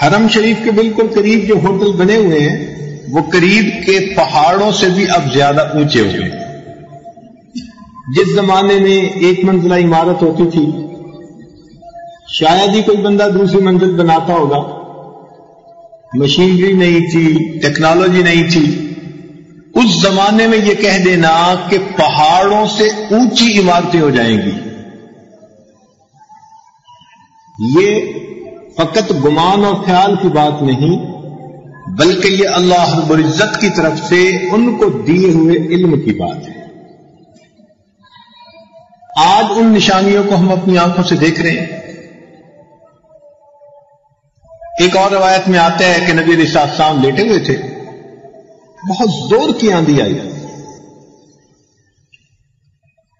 حرم شریف کے بالکل قریب جو ہوٹل بنے ہوئے ہیں وہ قریب کے پہاڑوں سے بھی اب زیادہ اونچے ہو گئے. جس زمانے میں ایک منزلہ عمارت ہوتی تھی شاید ہی کوئی بندہ دوسری منزل بناتا ہوگا. مشینری نہیں تھی، ٹیکنالوجی نہیں تھی. اس زمانے میں یہ کہہ دینا کہ پہاڑوں سے اونچی عمارتیں ہو جائیں گی، یہ فقط گمان اور خیال کی بات نہیں بلکہ یہ اللہ رب العزت کی طرف سے ان کو دیے ہوئے علم کی بات ہے. آج ان نشانیوں کو ہم اپنی آنکھوں سے دیکھ رہے ہیں. ایک اور روایت میں آتا ہے کہ نبی علیہ السلام لیٹے ہوئے تھے، بہت زور کی آندھی آئی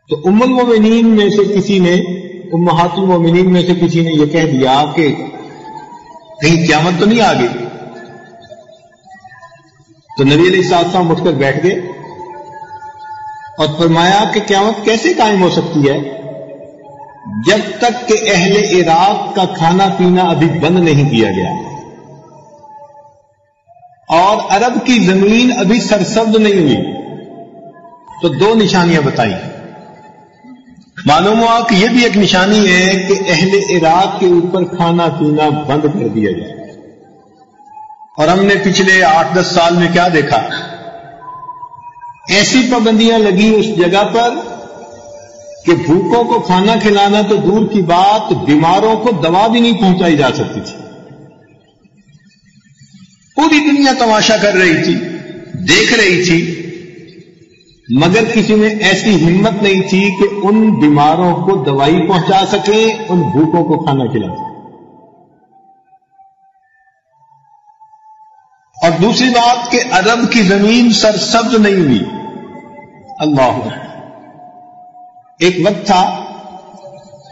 تو ام المومنین میں سے کسی نے، امہات المومنین میں سے کسی نے یہ کہہ دیا کہ کہیں قیامت تو نہیں آ گئی. تو نبی علیہ السلام اٹھ کر بیٹھ گئے اور فرمایا کہ قیامت کیسے قائم ہو سکتی ہے جب تک کہ اہل عراق کا کھانا پینا ابھی بند نہیں کیا گیا اور عرب کی زمین ابھی سرسبز نہیں ہوئی. تو دو نشانیاں بتائیں. معلوم ہوا کہ یہ بھی ایک نشانی ہے کہ اہل عراق کے اوپر کھانا پینا بند کر دیا جائے. اور ہم نے پچھلے 8-10 سال میں کیا دیکھا، ایسی پابندیاں لگی اس جگہ پر کہ بھوکوں کو کھانا کھلانا تو دور کی بات، بیماروں کو دوا بھی نہیں پہنچائی جا سکتی تھی. پوری دنیا تماشا کر رہی تھی، دیکھ رہی تھی، مگر کسی میں ایسی ہمت نہیں تھی کہ ان بیماروں کو دوائی پہنچا سکیں، ان بھوکوں کو کھانا کھلا سکیں. اور دوسری بات کہ عرب کی زمین سرسبز نہیں ہوئی. اللہ اکبر. ایک وقت تھا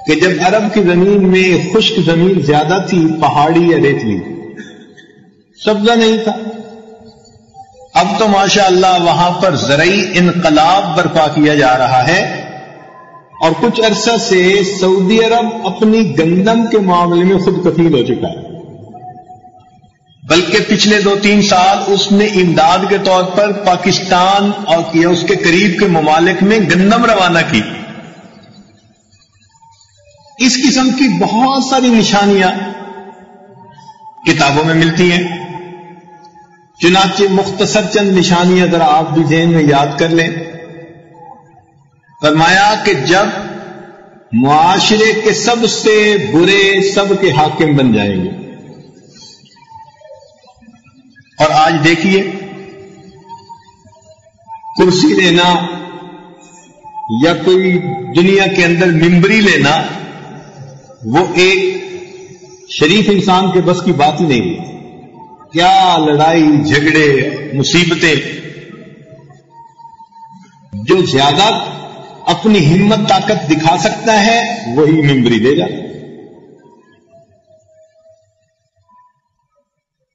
کہ جب عرب کی زمین میں خشک زمین زیادہ تھی، پہاڑی یا ریتلی، سبزہ نہیں تھا. اب تو ماشاء اللہ وہاں پر زرعی انقلاب برپا کیا جا رہا ہے اور کچھ عرصہ سے سعودی عرب اپنی گندم کے معاملے میں خود کفیل ہو چکا ہے. بلکہ پچھلے 2-3 سال اس نے امداد کے طور پر پاکستان اور اس کے قریب کے ممالک میں گندم روانہ کی. اس قسم کی بہت ساری نشانیاں کتابوں میں ملتی ہیں. چنانچہ مختصر چند نشانیاں ذرا آپ بھی ذہن میں یاد کر لیں. فرمایا کہ جب معاشرے کے سب سے برے سب کے حاکم بن جائیں گے. اور آج دیکھیے، کرسی لینا یا کوئی دنیا کے اندر ممبری لینا وہ ایک شریف انسان کے بس کی بات ہی نہیں ہے. کیا لڑائی جھگڑے مصیبتیں. جو زیادہ اپنی ہمت طاقت دکھا سکتا ہے وہی ممبری لے گا.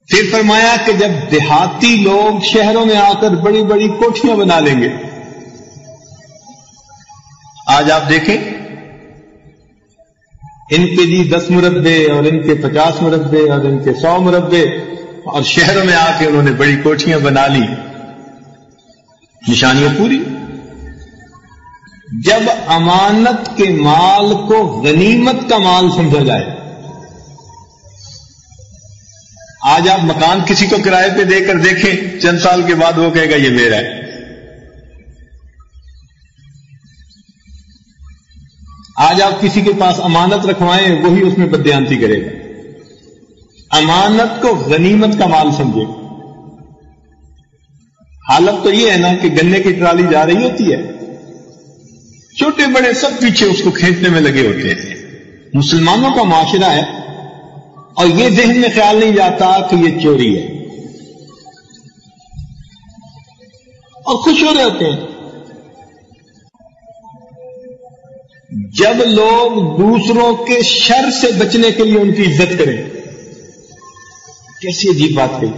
پھر فرمایا کہ جب دیہاتی لوگ شہروں میں آ کر بڑی بڑی کوٹھیاں بنا لیں گے. آج آپ دیکھیں ان کے جی 10 مربے اور ان کے 50 مربے اور ان کے 100 مربے، اور شہروں میں آ کے انہوں نے بڑی کوٹھیاں بنا لی. نشانیاں پوری. جب امانت کے مال کو غنیمت کا مال سمجھا جائے. آج آپ مکان کسی کو کرائے پہ دے کر دیکھیں، چند سال کے بعد وہ کہے گا یہ میرا ہے. آج آپ کسی کے پاس امانت رکھوائیں وہی اس میں بددیانتی کرے گا. امانت کو غنیمت کا مال سمجھے. حالت تو یہ ہے نا کہ گنے کی ٹرالی جا رہی ہوتی ہے، چھوٹے بڑے سب پیچھے اس کو کھینچنے میں لگے ہوتے ہیں. مسلمانوں کا معاشرہ ہے اور یہ ذہن میں خیال نہیں جاتا کہ یہ چوری ہے اور خوش ہو رہے ہوتے ہیں. جب لوگ دوسروں کے شر سے بچنے کے لیے ان کی عزت کریں. کیسی عجیب بات کہی.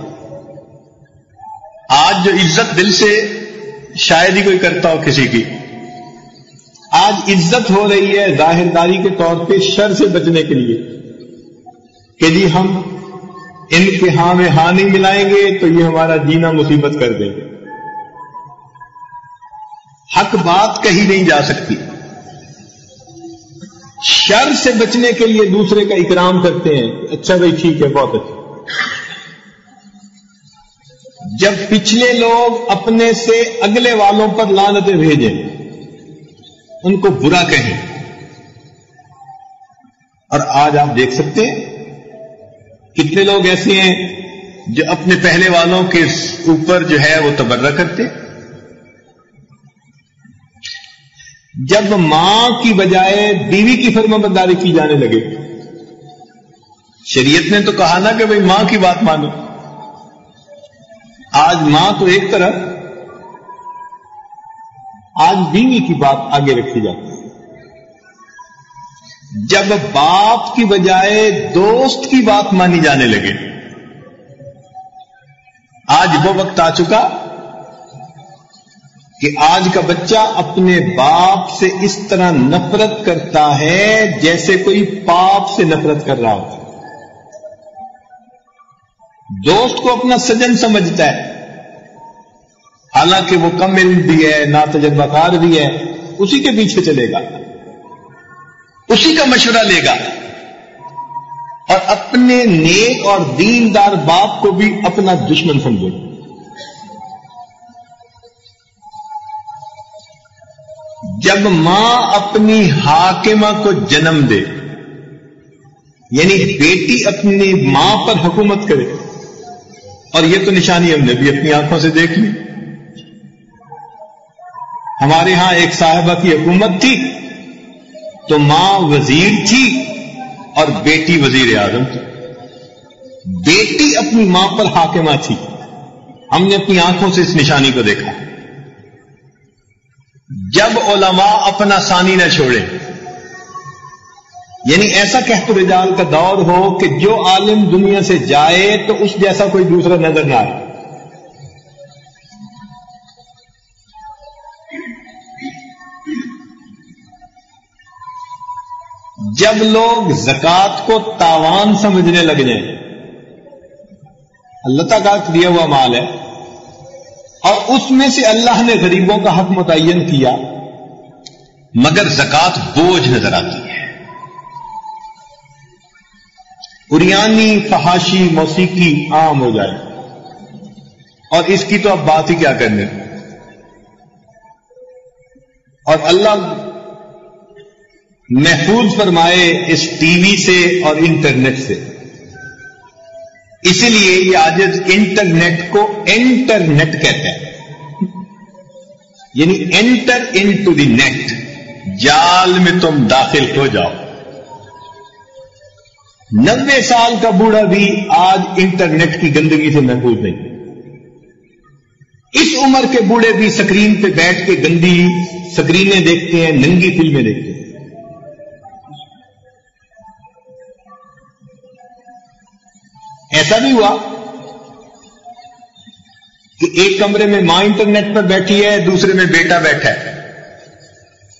آج جو عزت دل سے شاید ہی کوئی کرتا ہو کسی کی، آج عزت ہو رہی ہے ظاہرداری کے طور پہ شر سے بچنے کے لیے کہ جی ہم ان کے ہاں میں ہاں نہیں ملائیں گے تو یہ ہمارا جینا مصیبت کر دیں گے. حق بات کہی نہیں جا سکتی. شر سے بچنے کے لیے دوسرے کا اکرام کرتے ہیں. اچھا بھائی ٹھیک ہے, بہت اچھا. جب پچھلے لوگ اپنے سے اگلے والوں پر لعنتیں بھیجیں, ان کو برا کہیں, اور آج آپ دیکھ سکتے ہیں کتنے لوگ ایسے ہیں جو اپنے پہلے والوں کے اوپر جو ہے وہ تبرہ کرتے. جب ماں کی بجائے بیوی کی فرمانبرداری کی جانے لگے, شریعت نے تو کہا نا کہ بھئی ماں کی بات مانو. آج ماں تو ایک طرف, آج بیوی کی بات آگے رکھی جاتی ہے. جب باپ کی بجائے دوست کی بات مانی جانے لگے, آج وہ وقت آ چکا کہ آج کا بچہ اپنے باپ سے اس طرح نفرت کرتا ہے جیسے کوئی پاپ سے نفرت کر رہا ہوتا. دوست کو اپنا سجن سمجھتا ہے, حالانکہ وہ کم علم بھی ہے, نا تجربہ کار بھی ہے. اسی کے پیچھے چلے گا, اسی کا مشورہ لے گا, اور اپنے نیک اور دیندار باپ کو بھی اپنا دشمن سمجھے گا. جب ماں اپنی حاکمہ کو جنم دے, یعنی بیٹی اپنی ماں پر حکومت کرے, اور یہ تو نشانی ہم نے بھی اپنی آنکھوں سے دیکھ لی. ہمارے ہاں ایک صاحبہ کی حکومت تھی تو ماں وزیر تھی اور بیٹی وزیر اعظم تھی. بیٹی اپنی ماں پر حاکمہ تھی. ہم نے اپنی آنکھوں سے اس نشانی کو دیکھا. جب علماء اپنا ثانی نہ چھوڑے, یعنی ایسا کہت رجال کا دور ہو کہ جو عالم دنیا سے جائے تو اس جیسا کوئی دوسرا نظر نہ آئے. جب لوگ زکوٰۃ کو تاوان سمجھنے لگ جائیں, اللہ تعالیٰ کا دیا ہوا مال ہے اور اس میں سے اللہ نے غریبوں کا حق متعین کیا, مگر زکوٰۃ بوجھ نظر آتی ہے. اریانی, فحاشی, موسیقی عام ہو جائے, اور اس کی تو اب بات ہی کیا کرنے. اور اللہ محفوظ فرمائے اس ٹی وی سے اور انٹرنیٹ سے. اسی لیے یہ آج انٹرنیٹ کو انٹرنیٹ کہتے ہیں, یعنی انٹر انٹو دی نیٹ, جال میں تم داخل ہو جاؤ. 90 سال کا بوڑھا بھی آج انٹرنیٹ کی گندگی سے محفوظ نہیں. اس عمر کے بوڑھے بھی سکرین پہ بیٹھ کے گندی سکرینیں دیکھتے ہیں, ننگی فلمیں دیکھتے ہیں. ایسا بھی ہوا کہ ایک کمرے میں ماں انٹرنیٹ پر بیٹھی ہے, دوسرے میں بیٹا بیٹھا ہے,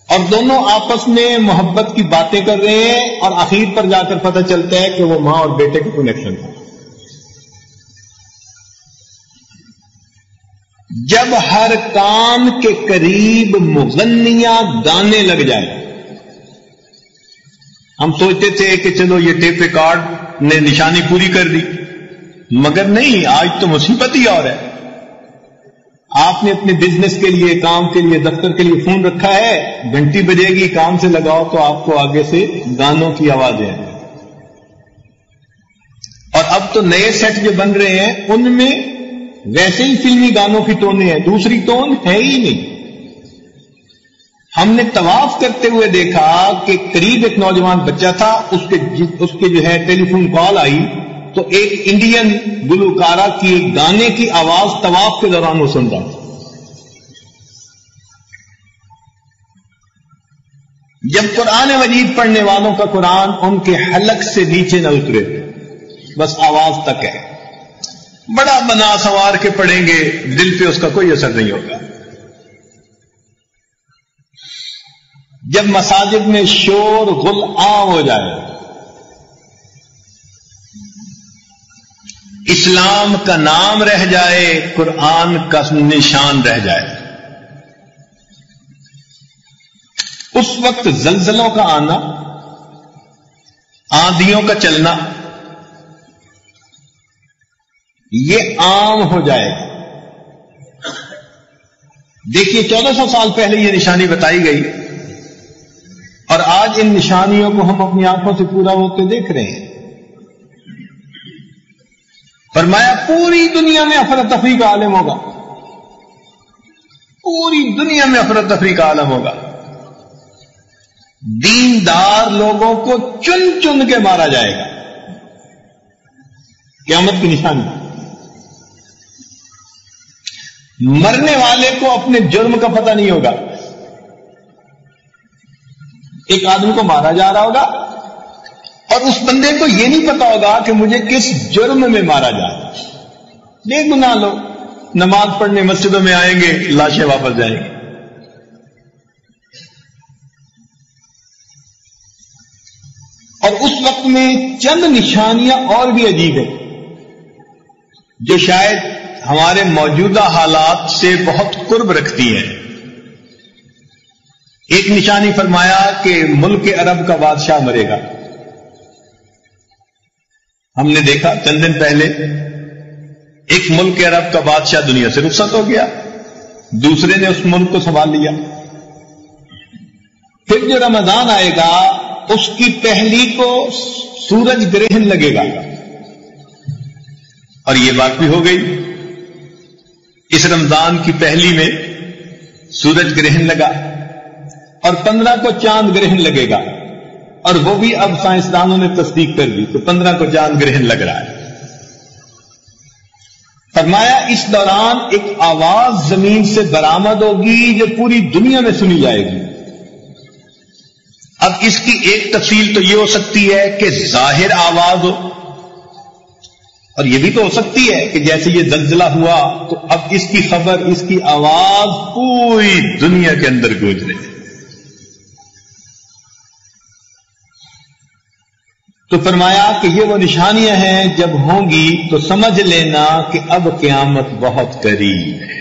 اور دونوں آپس میں محبت کی باتیں کر رہے ہیں, اور آخر پر جا کر پتہ چلتا ہے کہ وہ ماں اور بیٹے کا کنیکشن تھا. جب ہر کان کے قریب مغنیاں گانے لگ جائیں, ہم سوچتے تھے کہ چلو یہ ٹیپ ریکارڈ نے نشانی پوری کر دی, مگر نہیں, آج تو مصیبت ہی اور ہے. آپ نے اپنے بزنس کے لیے, کام کے لیے, دفتر کے لیے فون رکھا ہے, گھنٹی بجے گی, کام سے لگاؤ تو آپ کو آگے سے گانوں کی آوازیں ہیں. اور اب تو نئے سیٹ جو بن رہے ہیں ان میں ویسے ہی فلمی گانوں کی ٹونیں ہیں, دوسری ٹون ہے ہی نہیں. ہم نے طواف کرتے ہوئے دیکھا کہ قریب ایک نوجوان بچہ تھا, اس کے جو ہے ٹیلی فون کال آئی تو ایک انڈین گلوکارہ کی گانے کی آواز طواف کے دوران وہ سن رہا تھا. جب قرآن مجید پڑھنے والوں کا قرآن ان کے حلق سے نیچے نہ اترے, بس آواز تک ہے, بڑا بنا سنوار کے پڑھیں گے, دل پہ اس کا کوئی اثر نہیں ہوگا. جب مساجد میں شور غل عام ہو جائے اسلام کا نام رہ جائے، قرآن کا نشان رہ جائے۔ اس وقت زلزلوں کا آنا، آندھیوں کا چلنا یہ عام ہو جائے گا۔ دیکھیے 1400 سال پہلے یہ نشانی بتائی گئی اور آج ان نشانیوں کو ہم اپنی آنکھوں سے پورا ہوتے دیکھ رہے ہیں۔ فرمایا پوری دنیا میں افراتفری کا عالم ہوگا، پوری دنیا میں افراتفری کا عالم ہوگا۔ دیندار لوگوں کو چن چن کے مارا جائے گا، قیامت کی نشانی۔ مرنے والے کو اپنے جرم کا پتہ نہیں ہوگا۔ ایک آدمی کو مارا جا رہا ہوگا اور اس بندے کو یہ نہیں پتا ہوگا کہ مجھے کس جرم میں مارا جا رہا ہے۔ بے گناہ لوگ نماز پڑھنے مسجدوں میں آئیں گے، لاشیں واپس جائیں گے۔ اور اس وقت میں چند نشانیاں اور بھی عجیب ہیں جو شاید ہمارے موجودہ حالات سے بہت قرب رکھتی ہیں۔ ایک نشانی فرمایا کہ ملک عرب کا بادشاہ مرے گا۔ ہم نے دیکھا چند دن پہلے ایک ملک عرب کا بادشاہ دنیا سے رخصت ہو گیا، دوسرے نے اس ملک کو سنبھال لیا۔ پھر جو رمضان آئے گا اس کی پہلی کو سورج گرہن لگے گا، اور یہ بات بھی ہو گئی۔ اس رمضان کی پہلی میں سورج گرہن لگا اور 15 کو چاند گرہن لگے گا، اور وہ بھی اب سائنسدانوں نے تصدیق کر دی کہ 15 کو چاند گرہن لگ رہا ہے۔ فرمایا اس دوران ایک آواز زمین سے برآمد ہوگی جو پوری دنیا میں سنی جائے گی۔ اب اس کی ایک تفصیل تو یہ ہو سکتی ہے کہ ظاہر آواز ہو، اور یہ بھی تو ہو سکتی ہے کہ جیسے یہ زلزلہ ہوا تو اب اس کی خبر، اس کی آواز پوری دنیا کے اندر گونج رہی ہے۔ تو فرمایا کہ یہ وہ نشانیاں ہیں، جب ہوں گی تو سمجھ لینا کہ اب قیامت بہت قریب ہے۔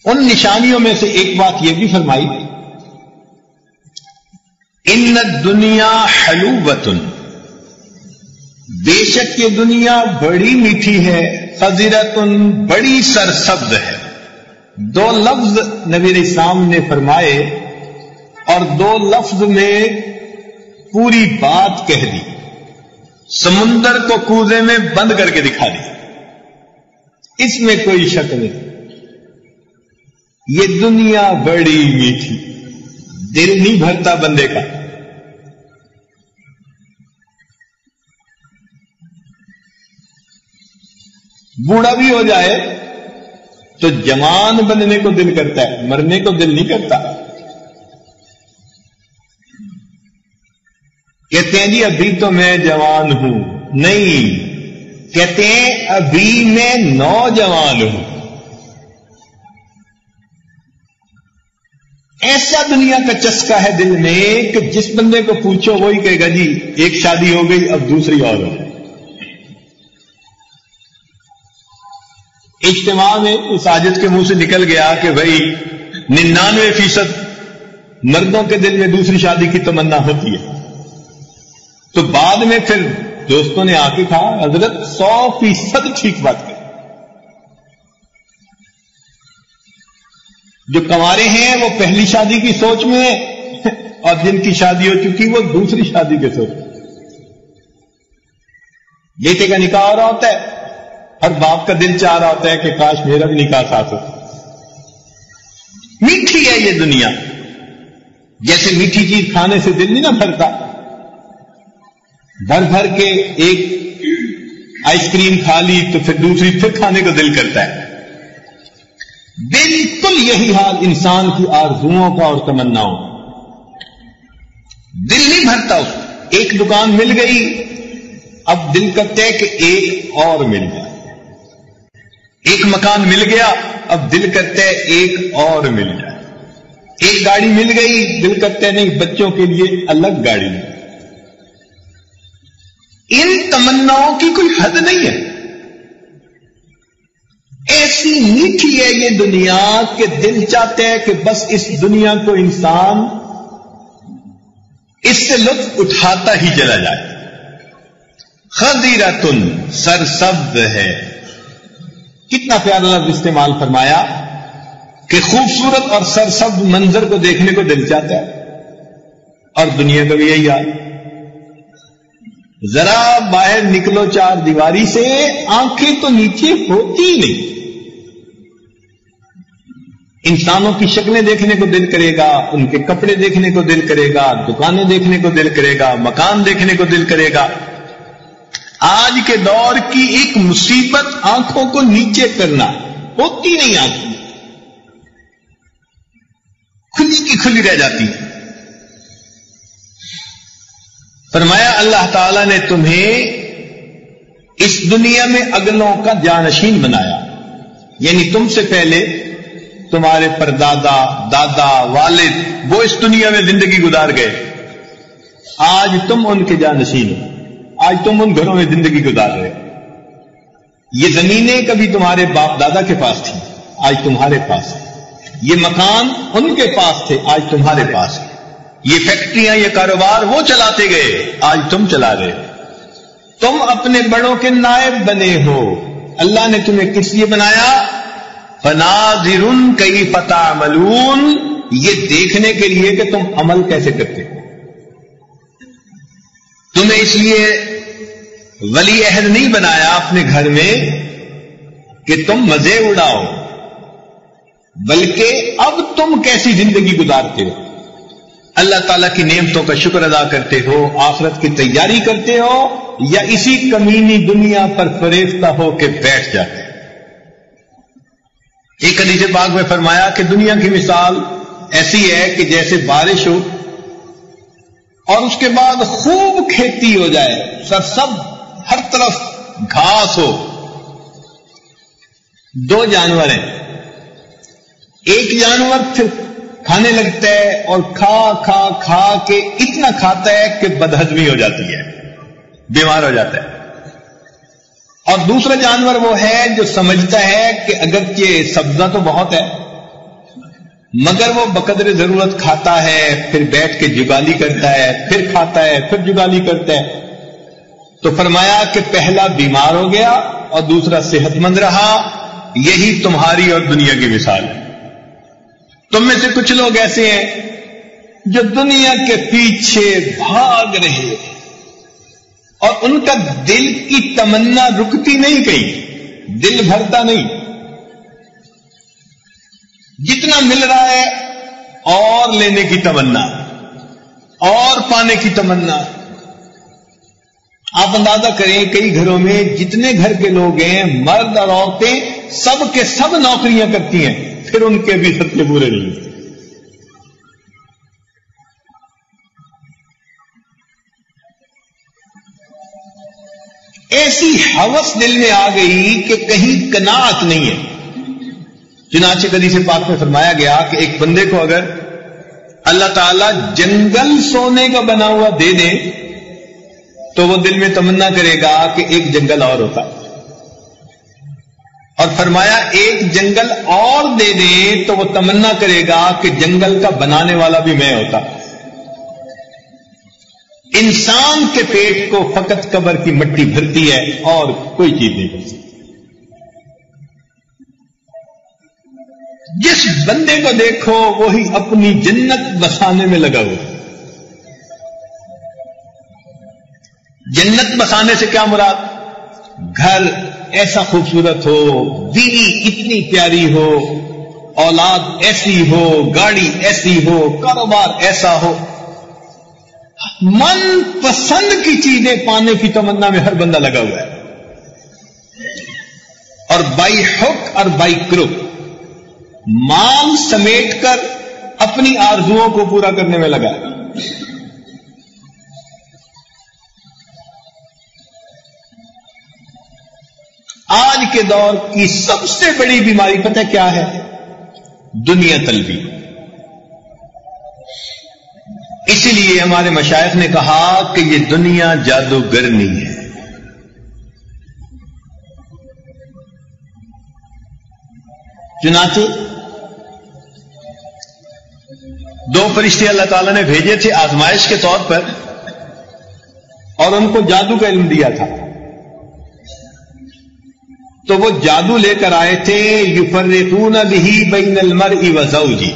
ان نشانیوں میں سے ایک بات یہ بھی فرمائی، ان الدنیا حلوۃ، بے شک یہ دنیا بڑی میٹھی ہے، خضرۃ، بڑی سرسبز ہے۔ دو لفظ نبی علیہ السلام نے فرمائے اور دو لفظ میں پوری بات کہہ دی، سمندر کو کوزے میں بند کر کے دکھا دی، اس میں کوئی شک نہیں۔ یہ دنیا بڑی میٹھی، دل نہیں بھرتا بندے کا۔ بوڑھا بھی ہو جائے تو جوان بننے کو دل کرتا ہے، مرنے کو دل نہیں کرتا۔ کہتے ہیں جی ابھی تو میں جوان ہوں، نہیں، کہتے ہیں ابھی میں نوجوان ہوں۔ ایسا دنیا کا چسکا ہے دل میں کہ جس بندے کو پوچھو وہی کہے گا جی ایک شادی ہو گئی اب دوسری اور ہو گئی۔ اجتماع میں اس ساجد کے منہ سے نکل گیا کہ بھائی 99% مردوں کے دل میں دوسری شادی کی تمنا ہوتی ہے، تو بعد میں پھر دوستوں نے آ کے کہا حضرت 100% ٹھیک بات ہے، جو کنوارے ہیں وہ پہلی شادی کی سوچ میں ہیں اور جن کی شادی ہو چکی وہ دوسری شادی کے سوچ میں۔ بیٹے کا نکاح ہو رہا ہوتا ہے، ہر باپ کا دل چاہ رہا ہوتا ہے کہ کاش میرا بھی نکاح ساتھ ہو۔ میٹھی ہے یہ دنیا، جیسے میٹھی چیز کھانے سے دل نہیں نہ بھرتا، بھر بھر کے ایک آئس کریم کھا لی تو پھر دوسری پھر کھانے کو دل کرتا ہے۔ بالکل یہی حال انسان کی آرزوؤں کا اور تمناؤں کا، دل نہیں بھرتا اس کو۔ ایک دکان مل گئی اب دل کرتا ہے کہ ایک اور مل جائے، ایک مکان مل گیا اب دل کرتا ہے ایک اور مل جائے، ایک گاڑی مل گئی دل کرتا ہے نہیں بچوں کے لیے الگ گاڑی مل۔ ان تمناؤں کی کوئی حد نہیں ہے. ایسی میٹھی ہے یہ دنیا کہ دل چاہتے ہیں کہ بس اس دنیا کو انسان اس سے لطف اٹھاتا ہی چلا جائے. خضیرۃن سرسبز ہے. کتنا پیارا لفظ استعمال فرمایا کہ خوبصورت اور سرسبز منظر کو دیکھنے کو دل چاہتا ہے. اور دنیا کا بھی یہی حال. ذرا باہر نکلو چار دیواری سے, آنکھیں تو نیچے ہوتی ہی نہیں. انسانوں کی شکلیں دیکھنے کو دل کرے گا, ان کے کپڑے دیکھنے کو دل کرے گا, دکانیں دیکھنے کو دل کرے گا, مکان دیکھنے کو دل کرے گا. آج کے دور کی ایک مصیبت آنکھوں کو نیچے کرنا, ہوتی نہیں آنکھیں, کھلی کی کھلی رہ جاتی. فرمایا اللہ تعالی نے تمہیں اس دنیا میں اگلوں کا جانشین بنایا, یعنی تم سے پہلے تمہارے پردادا, دادا, والد وہ اس دنیا میں زندگی گزار گئے. آج تم ان کے جانشین ہو, آج تم ان گھروں میں زندگی گزار رہے ہو. یہ زمینیں کبھی تمہارے باپ دادا کے پاس تھیں, آج تمہارے پاس ہیں. یہ مکان ان کے پاس تھے, آج تمہارے پاس ہیں. یہ فیکٹریاں, یہ کاروبار وہ چلاتے گئے, آج تم چلا رہے ہو. تم اپنے بڑوں کے نائب بنے ہو. اللہ نے تمہیں کس لیے بنایا؟ فناظر کیف تعملون, یہ دیکھنے کے لیے کہ تم عمل کیسے کرتے ہو. تمہیں اس لیے ولی عہد نہیں بنایا اپنے گھر میں کہ تم مزے اڑاؤ, بلکہ اب تم کیسی زندگی گزارتے ہو, اللہ تعالیٰ کی نعمتوں کا شکر ادا کرتے ہو, آخرت کی تیاری کرتے ہو, یا اسی کمینی دنیا پر فریفتہ ہو کے بیٹھ جاتے ہیں. ایک حدیث پاک میں فرمایا کہ دنیا کی مثال ایسی ہے کہ جیسے بارش ہو اور اس کے بعد خوب کھیتی ہو جائے, سرسبز, ہر طرف گھاس ہو. دو جانور ہیں, ایک جانور پھر کھانے لگتا ہے اور کھا کھا کھا کے اتنا کھاتا ہے کہ بدہضمی ہو جاتی ہے, بیمار ہو جاتا ہے. اور دوسرا جانور وہ ہے جو سمجھتا ہے کہ اگرچہ سبزہ تو بہت ہے مگر وہ بقدر ضرورت کھاتا ہے, پھر بیٹھ کے جگالی کرتا ہے, پھر کھاتا ہے, پھر جگالی کرتا ہے. تو فرمایا کہ پہلا بیمار ہو گیا اور دوسرا صحت مند رہا. یہی تمہاری اور دنیا کی مثال ہے. تم میں سے کچھ لوگ ایسے ہیں جو دنیا کے پیچھے بھاگ رہے اور ان کا دل کی تمنا رکتی نہیں, کہیں دل بھرتا نہیں. جتنا مل رہا ہے اور لینے کی تمنا, اور پانے کی تمنا. آپ اندازہ کریں کئی گھروں میں جتنے گھر کے لوگ ہیں, مرد اور عورتیں, سب کے سب نوکریاں کرتی ہیں, پھر ان کے بھی خرچے پورے نہیں. ایسی ہوس دل میں آ گئی کہ کہیں قناعت نہیں ہے. چنانچہ حدیث پاک میں فرمایا گیا کہ ایک بندے کو اگر اللہ تعالیٰ جنگل سونے کا بنا ہوا دے دے تو وہ دل میں تمنا کرے گا کہ ایک جنگل اور ہوتا, اور فرمایا ایک جنگل اور دے دے تو وہ تمنا کرے گا کہ جنگل کا بنانے والا بھی میں ہوتا. انسان کے پیٹ کو فقط قبر کی مٹی بھرتی ہے اور کوئی چیز نہیں بھر سکتی. جس بندے کو دیکھو وہی اپنی جنت بسانے میں لگا ہوا. جنت بسانے سے کیا مراد؟ گھر ایسا خوبصورت ہو, بیوی اتنی پیاری ہو, اولاد ایسی ہو, گاڑی ایسی ہو, کاروبار ایسا ہو. من پسند کی چیزیں پانے کی تمنا میں ہر بندہ لگا ہوا ہے, اور بائی ہک اور بائی کروک مال سمیٹ کر اپنی آرزوؤں کو پورا کرنے میں لگا ہے. آج کے دور کی سب سے بڑی بیماری پتہ کیا ہے؟ دنیا طلبی. اسی لیے ہمارے مشائخ نے کہا کہ یہ دنیا جادوگر نہیں ہے. چنانچہ دو فرشتے اللہ تعالیٰ نے بھیجے تھے آزمائش کے طور پر، اور ان کو جادو کا علم دیا تھا. تو وہ جادو لے کر آئے تھے، یفرقون بہ بین المرء وزوجہ.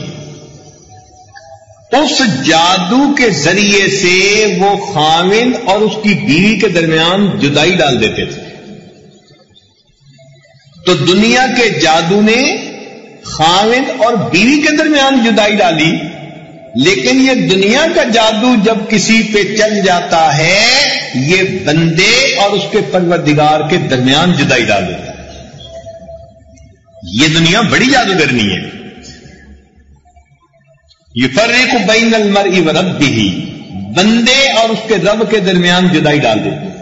اس جادو کے ذریعے سے وہ خاوند اور اس کی بیوی کے درمیان جدائی ڈال دیتے تھے. تو دنیا کے جادو نے خاوند اور بیوی کے درمیان جدائی ڈالی، لیکن یہ دنیا کا جادو جب کسی پہ چل جاتا ہے یہ بندے اور اس کے پروردگار کے درمیان جدائی ڈال دیتا ہے. یہ دنیا بڑی جادوگرنی ہے. یفرق بین المرء وربہ، بندے اور اس کے رب کے درمیان جدائی ڈال دیتے ہیں.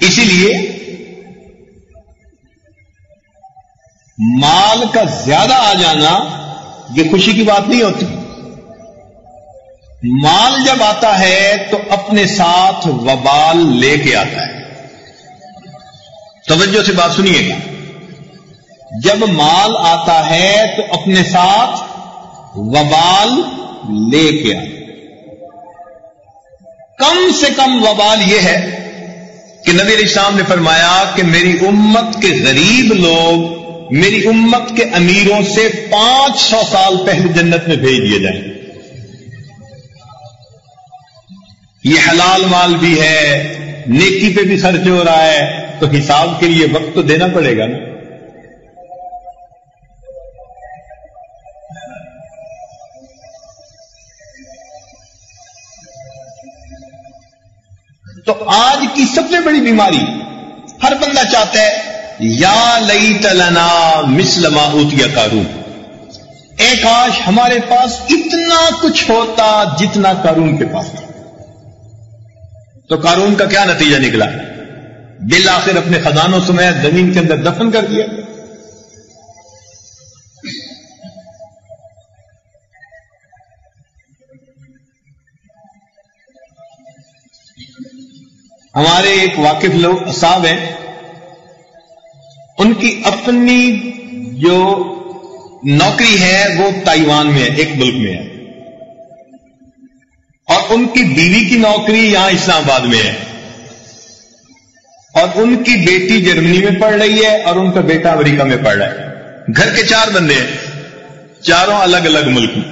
اسی لیے مال کا زیادہ آ جانا یہ خوشی کی بات نہیں ہوتی. مال جب آتا ہے تو اپنے ساتھ وبال لے کے آتا ہے. توجہ سے بات سنیے گا. جب مال آتا ہے تو اپنے ساتھ وبال لے کے آتا ہے. کم سے کم وبال یہ ہے کہ نبی علیہ السلام نے فرمایا کہ میری امت کے غریب لوگ میری امت کے امیروں سے 500 سال پہلے جنت میں بھیج دیے جائیں. یہ حلال مال بھی ہے، نیکی پہ بھی خرچ ہو رہا ہے، تو حساب کے لیے وقت تو دینا پڑے گا نا. تو آج کی سب سے بڑی بیماری، ہر بندہ چاہتا ہے یا لیت لنا مثل ما اوتی قارون، اے کاش ہمارے پاس اتنا کچھ ہوتا جتنا قارون کے پاس تھا. تو قارون کا کیا نتیجہ نکلا؟ بالآخر اپنے خزانوں سمیت زمین کے اندر دفن کر دیا. ہمارے ایک واقف لوگ صاحب ہیں، ان کی اپنی جو نوکری ہے وہ تائیوان میں ہے، ایک ملک میں ہے، اور ان کی بیوی کی نوکری یہاں اسلام آباد میں ہے، اور ان کی بیٹی جرمنی میں پڑھ رہی ہے اور ان کا بیٹا امریکہ میں پڑھ رہا ہے. گھر کے 4 بندے ہیں، چاروں الگ الگ ملک میں.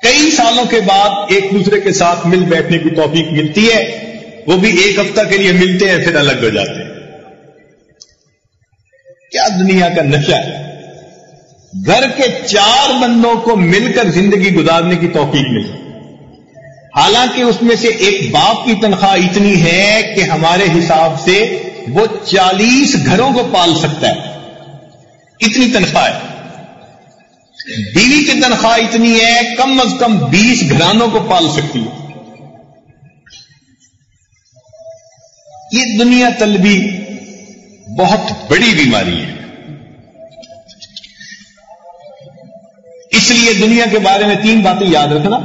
کئی سالوں کے بعد ایک دوسرے کے ساتھ مل بیٹھنے کی توفیق ملتی ہے، وہ بھی 1 ہفتہ کے لیے ملتے ہیں پھر الگ ہو جاتے ہیں. کیا دنیا کا نشہ ہے. گھر کے 4 بندوں کو مل کر زندگی گزارنے کی توفیق ملی، حالانکہ اس میں سے ایک باپ کی تنخواہ اتنی ہے کہ ہمارے حساب سے وہ 40 گھروں کو پال سکتا ہے، اتنی تنخواہ ہے. بیوی کی تنخواہ اتنی ہے کم از کم 20 گھرانوں کو پال سکتی ہے. یہ دنیا طلبی بہت بڑی بیماری ہے. اس لیے دنیا کے بارے میں 3 باتیں یاد رکھنا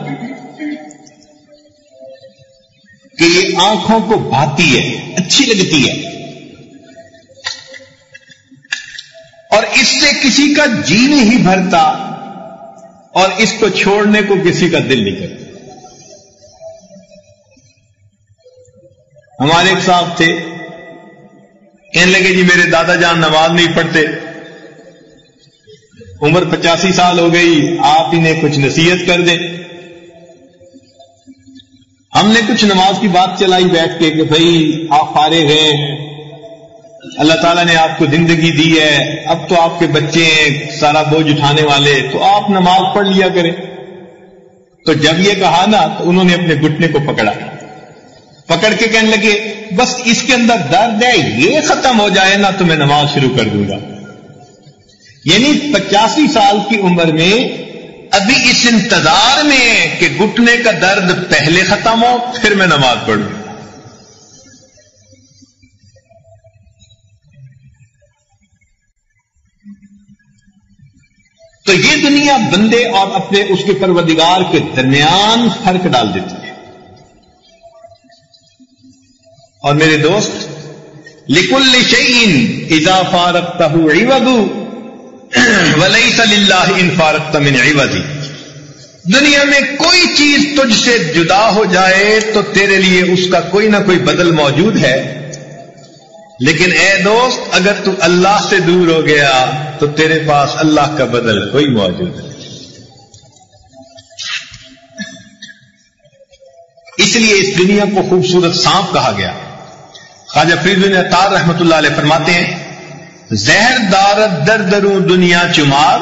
کہ یہ آنکھوں کو بھاتی ہے، اچھی لگتی ہے، اور اس سے کسی کا جی نہیں بھرتا اور اس کو چھوڑنے کو کسی کا دل نہیں کرتا. ہمارے ایک صاحب تھے، کہنے لگے جی میرے دادا جان نماز نہیں پڑھتے، عمر 85 سال ہو گئی، آپ انہیں کچھ نصیحت کر دیں. ہم نے کچھ نماز کی بات چلائی بیٹھ کے کہ بھائی آپ فارغ ہیں، اللہ تعالیٰ نے آپ کو زندگی دی ہے، اب تو آپ کے بچے ہیں سارا بوجھ اٹھانے والے، تو آپ نماز پڑھ لیا کریں. تو جب یہ کہا نا تو انہوں نے اپنے گھٹنے کو پکڑ کے کہنے لگے بس اس کے اندر درد ہے، یہ ختم ہو جائے نا تو میں نماز شروع کر دوں گا. یعنی 85 سال کی عمر میں ابھی اس انتظار میں کہ گھٹنے کا درد پہلے ختم ہو پھر میں نماز پڑھوں. تو یہ دنیا بندے اور اپنے اس کے پروردگار کے درمیان فرق ڈال دیتی ہے. اور میرے دوست، لِكُلِّ شَيْءٍ إِذَا فَارَقْتَهُ عِوَضُ وَلَيْسَ لِلَّهِ إِنْ فَارَقْتَ مِنْ عِوَضِ. دنیا میں کوئی چیز تجھ سے جدا ہو جائے تو تیرے لیے اس کا کوئی نہ کوئی بدل موجود ہے، لیکن اے دوست اگر تو اللہ سے دور ہو گیا تو تیرے پاس اللہ کا بدل کوئی موجود ہے. اس لیے اس دنیا کو خوبصورت سانپ کہا گیا. خواجہ فرید بن عطار رحمۃ اللہ علیہ فرماتے ہیں زہر دارت در دروں دنیا چمار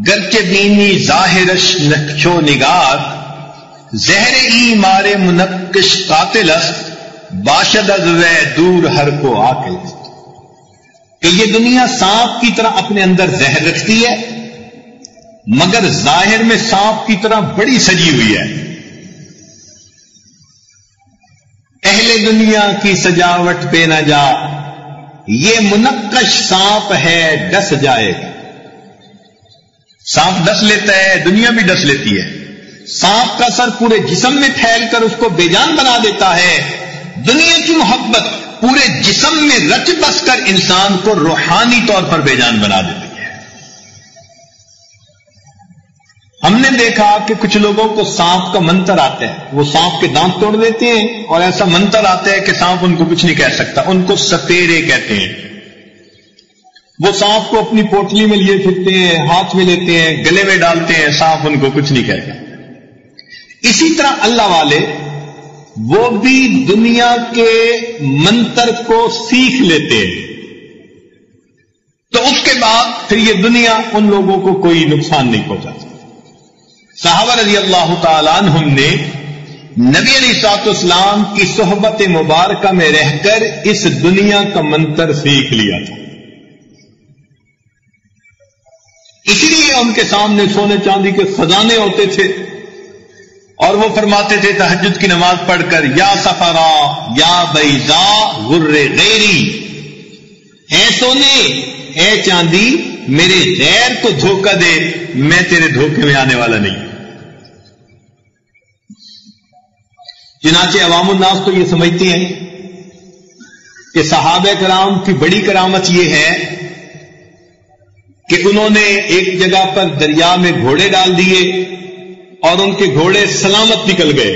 گرچہ بینی ظاہرش نقشو نگار زہر ای مارے منقش قاتل است باشد از وے دور ہر کو عاقل. کہ یہ دنیا سانپ کی طرح اپنے اندر زہر رکھتی ہے مگر ظاہر میں سانپ کی طرح بڑی سجی ہوئی ہے. اہل دنیا کی سجاوٹ پہ نہ جا یہ منقش سانپ ہے ڈس جائے گا. سانپ ڈس لیتا ہے، دنیا بھی ڈس لیتی ہے. سانپ کا سر پورے جسم میں پھیل کر اس کو بے جان بنا دیتا ہے. دنیا کی محبت پورے جسم میں رچ بس کر انسان کو روحانی طور پر بے جان بنا دیتی ہے. ہم نے دیکھا کہ کچھ لوگوں کو سانپ کا منتر آتا ہے، وہ سانپ کے دانت توڑ دیتے ہیں اور ایسا منتر آتا ہے کہ سانپ ان کو کچھ نہیں کہہ سکتا. ان کو سپیرے کہتے ہیں. وہ سانپ کو اپنی پوٹلی میں لیے پھرتے ہیں، ہاتھ میں لیتے ہیں، گلے میں ڈالتے ہیں، سانپ ان کو کچھ نہیں کہتا. اسی طرح اللہ والے وہ بھی دنیا کے منتر کو سیکھ لیتے ہیں تو اس کے بعد پھر یہ دنیا ان لوگوں کو کوئی نقصان نہیں پہنچاتی. صحابہ رضی اللہ تعالیٰ عنہم نے نبی علیہ الصلوۃ والسلام کی صحبت مبارکہ میں رہ کر اس دنیا کا منتر سیکھ لیا تھا. اسی لیے ان کے سامنے سونے چاندی کے خزانے ہوتے تھے اور وہ فرماتے تھے تہجد کی نماز پڑھ کر یا سفرا یا بیضا غر غیری، اے سونے اے چاندی میرے غیر کو دھوکہ دے، میں تیرے دھوکے میں آنے والا نہیں. چنانچہ عوام الناس تو یہ سمجھتے ہیں کہ صحابہ کرام کی بڑی کرامت یہ ہے کہ انہوں نے ایک جگہ پر دریا میں گھوڑے ڈال دیے اور ان کے گھوڑے سلامت نکل گئے.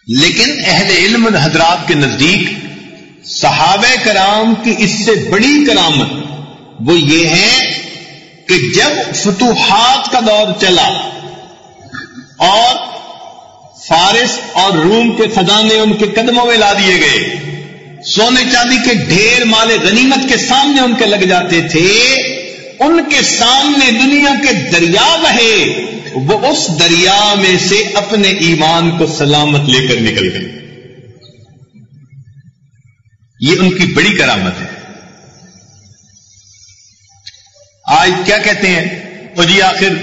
لیکن اہل علم حضرات کے نزدیک صحابہ کرام کی اس سے بڑی کرامت وہ یہ ہے کہ جب فتوحات کا دور چلا اور فارس اور روم کے خزانے ان کے قدموں میں لا دیے گئے، سونے چاندی کے ڈھیر مال غنیمت کے سامنے ان کے لگ جاتے تھے، ان کے سامنے دنیا کے دریا بہے، وہ اس دریا میں سے اپنے ایمان کو سلامت لے کر نکل گئے. یہ ان کی بڑی کرامت ہے. آج کیا کہتے ہیں وہ جی آخر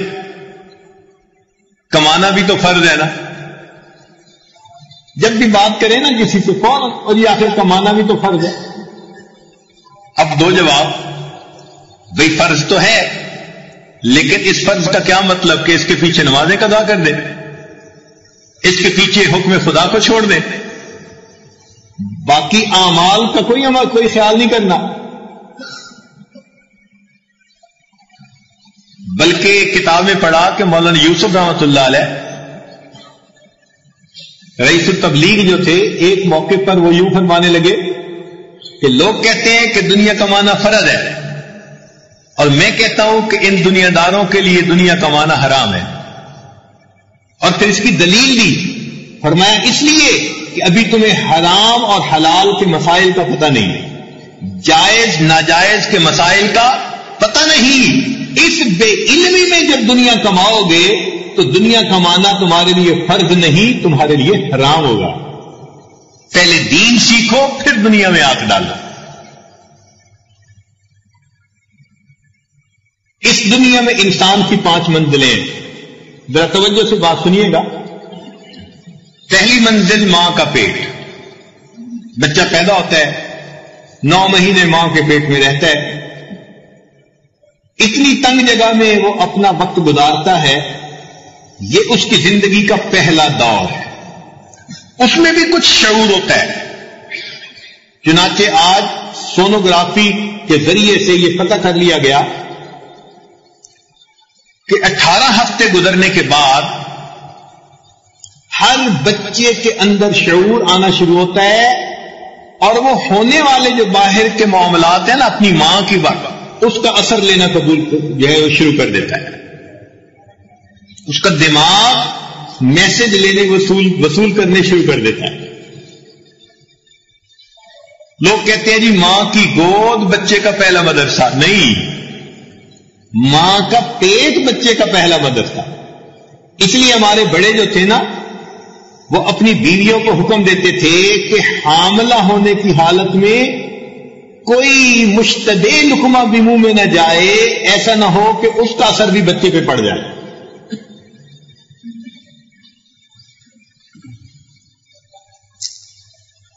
کمانا بھی تو فرض ہے نا. جب بھی بات کریں نا کسی سے فوراً اور یہ آخر کمانا بھی تو فرض ہے. اب دو جواب، بھئی فرض تو ہے لیکن اس فرض کا کیا مطلب کہ اس کے پیچھے نمازیں قضا کر دیں، اس کے پیچھے حکم خدا کو چھوڑ دیں، باقی اعمال کا کوئی خیال نہیں کرنا. بلکہ کتاب میں پڑھا کہ مولانا یوسف رحمۃ اللہ علیہ رئیس التبلیغ جو تھے، ایک موقع پر وہ یوں فرمانے لگے کہ لوگ کہتے ہیں کہ دنیا کمانا فرض ہے اور میں کہتا ہوں کہ ان دنیا داروں کے لیے دنیا کمانا حرام ہے. اور پھر اس کی دلیل دی، فرمایا اس لیے کہ ابھی تمہیں حرام اور حلال کے مسائل کا پتہ نہیں، جائز ناجائز کے مسائل کا پتہ نہیں. اس بے علمی میں جب دنیا کماؤ گے تو دنیا کمانا تمہارے لیے فرض نہیں، تمہارے لیے حرام ہوگا. پہلے دین سیکھو پھر دنیا میں ہاتھ ڈالو. اس دنیا میں انسان کی 5 منزلیں، ذرا توجہ سے بات سنیے گا. پہلی منزل ماں کا پیٹ. بچہ پیدا ہوتا ہے، 9 مہینے ماں کے پیٹ میں رہتا ہے. اتنی تنگ جگہ میں وہ اپنا وقت گزارتا ہے. یہ اس کی زندگی کا پہلا دور ہے. اس میں بھی کچھ شعور ہوتا ہے. چنانچہ آج سونوگرافی کے ذریعے سے یہ پتہ کر لیا گیا کہ 18 ہفتے گزرنے کے بعد ہر بچے کے اندر شعور آنا شروع ہوتا ہے اور وہ ہونے والے جو باہر کے معاملات ہیں نا اپنی ماں کی بات اس کا اثر لینا قبول جو ہے وہ شروع کر دیتا ہے. اس کا دماغ میسج لینے وصول کرنے شروع کر دیتا ہے. لوگ کہتے ہیں جی ماں کی گود بچے کا پہلا مدرسہ. نہیں، ماں کا پیٹ بچے کا پہلا مدرسہ. اس لیے ہمارے بڑے جو تھے نا وہ اپنی بیویوں کو حکم دیتے تھے کہ حاملہ ہونے کی حالت میں کوئی مشتبہ لقمہ بھی منہ میں نہ جائے، ایسا نہ ہو کہ اس کا اثر بھی بچے پہ پڑ جائے.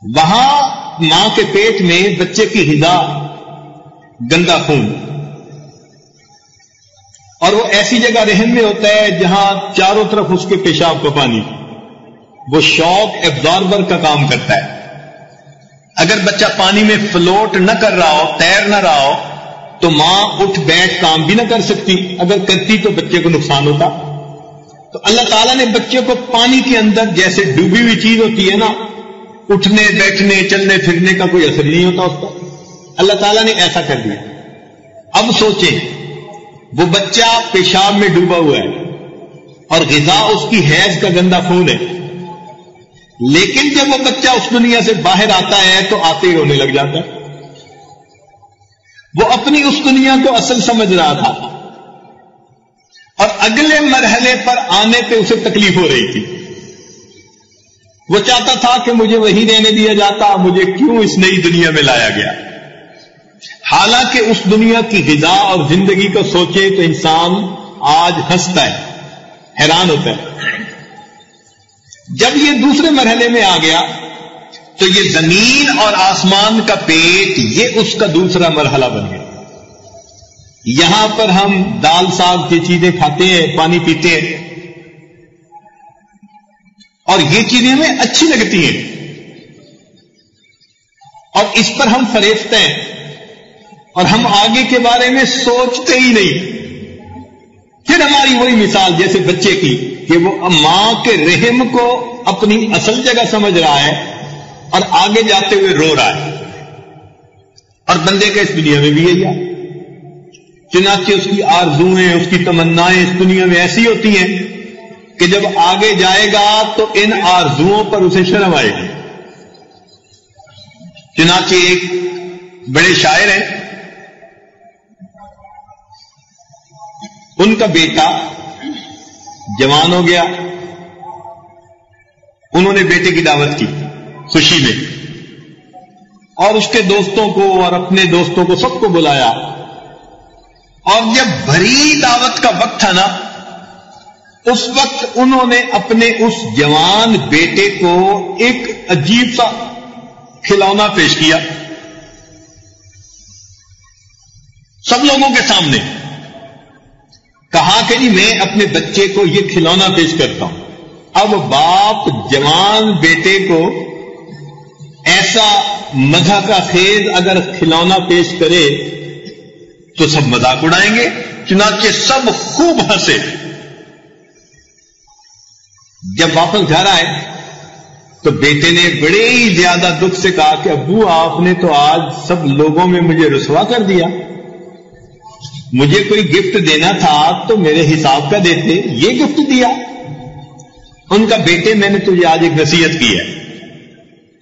وہاں ماں کے پیٹ میں بچے کی غذا گندا خون، اور وہ ایسی جگہ رحم میں ہوتا ہے جہاں چاروں طرف اس کے پیشاب کا پانی، وہ شاک ایبزاربر کا کام کرتا ہے. اگر بچہ پانی میں فلوٹ نہ کر رہا ہو، تیر نہ رہا ہو، تو ماں اٹھ بیٹھ کام بھی نہ کر سکتی. اگر کرتی تو بچے کو نقصان ہوتا. تو اللہ تعالیٰ نے بچے کو پانی کے اندر جیسے ڈوبی ہوئی چیز ہوتی ہے نا، اٹھنے بیٹھنے چلنے پھرنے کا کوئی اثر نہیں ہوتا اس پر، اللہ تعالیٰ نے ایسا کر دیا. اب سوچیں، وہ بچہ پیشاب میں ڈوبا ہوا ہے اور غذا اس کی حیض کا گندا خون ہے، لیکن جب وہ بچہ اس دنیا سے باہر آتا ہے تو آتے ہی رونے لگ جاتا ہے. وہ اپنی اس دنیا کو اصل سمجھ رہا تھا اور اگلے مرحلے پر آنے پہ اسے تکلیف ہو رہی تھی. وہ چاہتا تھا کہ مجھے وہی رہنے دیا جاتا، مجھے کیوں اس نئی دنیا میں لایا گیا. حالانکہ اس دنیا کی غذا اور زندگی کو سوچے تو انسان آج ہنستا ہے، حیران ہوتا ہے. جب یہ دوسرے مرحلے میں آ گیا تو یہ زمین اور آسمان کا پیٹ یہ اس کا دوسرا مرحلہ بن گیا. یہاں پر ہم دال ساگ کی چیزیں کھاتے ہیں، پانی پیتے ہیں، اور یہ چیزیں ہمیں اچھی لگتی ہیں اور اس پر ہم فریفتے ہیں اور ہم آگے کے بارے میں سوچتے ہی نہیں. پھر ہماری وہی مثال جیسے بچے کی کہ وہ ماں کے رحم کو اپنی اصل جگہ سمجھ رہا ہے اور آگے جاتے ہوئے رو رہا ہے. اور بندے کا اس دنیا میں بھی یہی ہے. چنانچہ اس کی آرزوئیں، اس کی تمنائیں اس دنیا میں ایسی ہوتی ہیں کہ جب آگے جائے گا تو ان آرزوؤں پر اسے شرم آئے گی. چنانچہ ایک بڑے شاعر ہیں، ان کا بیٹا جوان ہو گیا. انہوں نے بیٹے کی دعوت کی خوشی میں اور اس کے دوستوں کو اور اپنے دوستوں کو سب کو بلایا. اور جب بھری دعوت کا وقت تھا نا، اس وقت انہوں نے اپنے اس جوان بیٹے کو ایک عجیب سا کھلونا پیش کیا سب لوگوں کے سامنے. کہا کہ جی میں اپنے بچے کو یہ کھلونا پیش کرتا ہوں. اب باپ جوان بیٹے کو ایسا مزہ کا خیز اگر کھلونا پیش کرے تو سب مذاق اڑائیں گے. چنانچہ سب خوب ہنسے. جب واپس گھر آئے تو بیٹے نے بڑے ہی زیادہ دکھ سے کہا کہ ابو آپ نے تو آج سب لوگوں میں مجھے رسوا کر دیا. مجھے کوئی گفٹ دینا تھا تو میرے حساب کا دیتے، یہ گفٹ دیا. ان کا بیٹے میں نے تجھے آج ایک نصیحت کی ہے.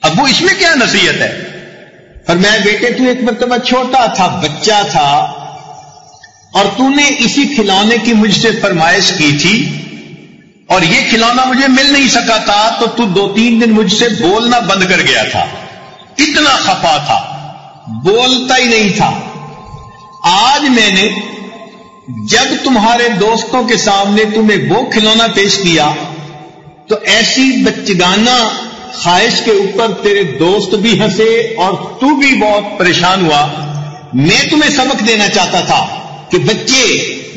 ابو اس میں کیا نصیحت ہے؟ فرمایا بیٹے تو ایک مرتبہ چھوٹا تھا، بچہ تھا، اور تو نے اسی کھلونے کی مجھ سے فرمائش کی تھی اور یہ کھلونا مجھے مل نہیں سکا تھا تو 2-3 دن مجھ سے بولنا بند کر گیا تھا. اتنا خفا تھا، بولتا ہی نہیں تھا. آج میں نے جب تمہارے دوستوں کے سامنے تمہیں وہ کھلونا پیش کیا تو ایسی بچگانہ خواہش کے اوپر تیرے دوست بھی ہنسے اور تو بھی بہت پریشان ہوا. میں تمہیں سبق دینا چاہتا تھا کہ بچے،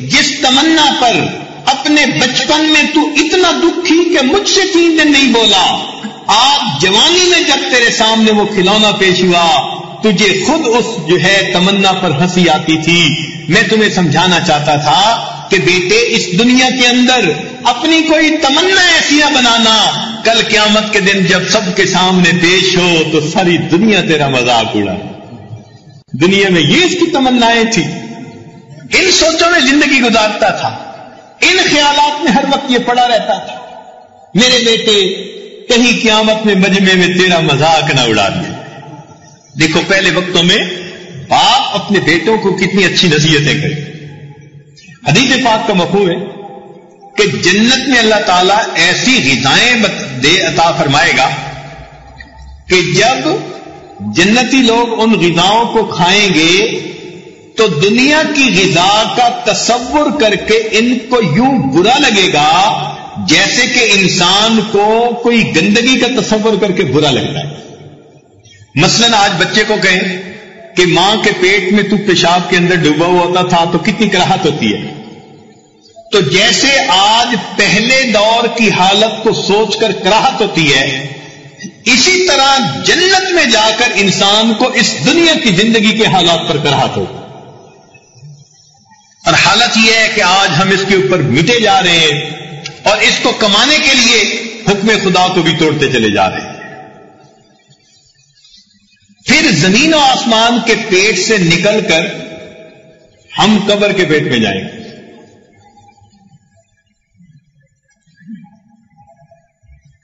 جس تمنا پر اپنے بچپن میں تو اتنا دکھی کہ مجھ سے 3 دن نہیں بولا، آج جوانی میں جب تیرے سامنے وہ کھلونا پیش ہوا تجھے خود اس تمنا پر ہنسی آتی تھی. میں تمہیں سمجھانا چاہتا تھا کہ بیٹے اس دنیا کے اندر اپنی کوئی تمنا ایسی نہ بنانا، کل قیامت کے دن جب سب کے سامنے پیش ہو تو ساری دنیا تیرا مذاق اڑا. دنیا میں یہ اس کی تمنائیں تھی، ان سوچوں میں زندگی گزارتا تھا، ان خیالات میں ہر وقت یہ پڑا رہتا تھا. میرے بیٹے کہیں قیامت میں مجمع میں تیرا مذاق نہ اڑا دے. دیکھو پہلے وقتوں میں باپ اپنے بیٹوں کو کتنی اچھی نصیحتیں کرے. حدیث پاک کا مفہوم ہے کہ جنت میں اللہ تعالیٰ ایسی غذائیں عطا فرمائے گا کہ جب جنتی لوگ ان غذاؤں کو کھائیں گے تو دنیا کی غذا کا تصور کر کے ان کو یوں برا لگے گا جیسے کہ انسان کو کوئی گندگی کا تصور کر کے برا لگتا ہے. مثلاً آج بچے کو کہیں کہ ماں کے پیٹ میں تو پیشاب کے اندر ڈوبا ہوا ہوتا تھا تو کتنی کراہت ہوتی ہے. تو جیسے آج پہلے دور کی حالت کو سوچ کر کراہت ہوتی ہے، اسی طرح جنت میں جا کر انسان کو اس دنیا کی زندگی کے حالات پر کراہت ہوگی. اور حالت یہ ہے کہ آج ہم اس کے اوپر مٹے جا رہے ہیں اور اس کو کمانے کے لیے حکم خدا کو بھی توڑتے چلے جا رہے ہیں. پھر زمین و آسمان کے پیٹ سے نکل کر ہم قبر کے پیٹ میں جائیں گے.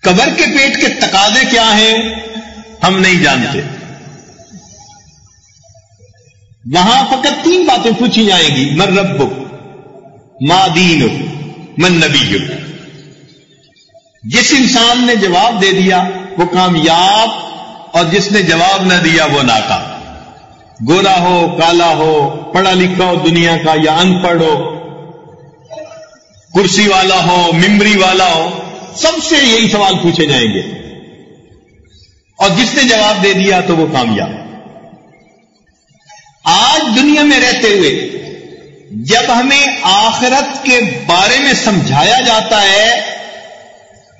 قبر کے پیٹ کے تقاضے کیا ہیں ہم نہیں جانتے. وہاں فقط 3 باتیں پوچھی جائیں گی: من ربک، ما دینک، من نبیک. جس انسان نے جواب دے دیا وہ کامیاب، اور جس نے جواب نہ دیا وہ ناکام. گورا ہو، کالا ہو، پڑھا لکھا ہو دنیا کا یا ان پڑھ ہو، کرسی والا ہو، ممبری والا ہو، سب سے یہی سوال پوچھے جائیں گے. اور جس نے جواب دے دیا تو وہ کامیاب. آج دنیا میں رہتے ہوئے جب ہمیں آخرت کے بارے میں سمجھایا جاتا ہے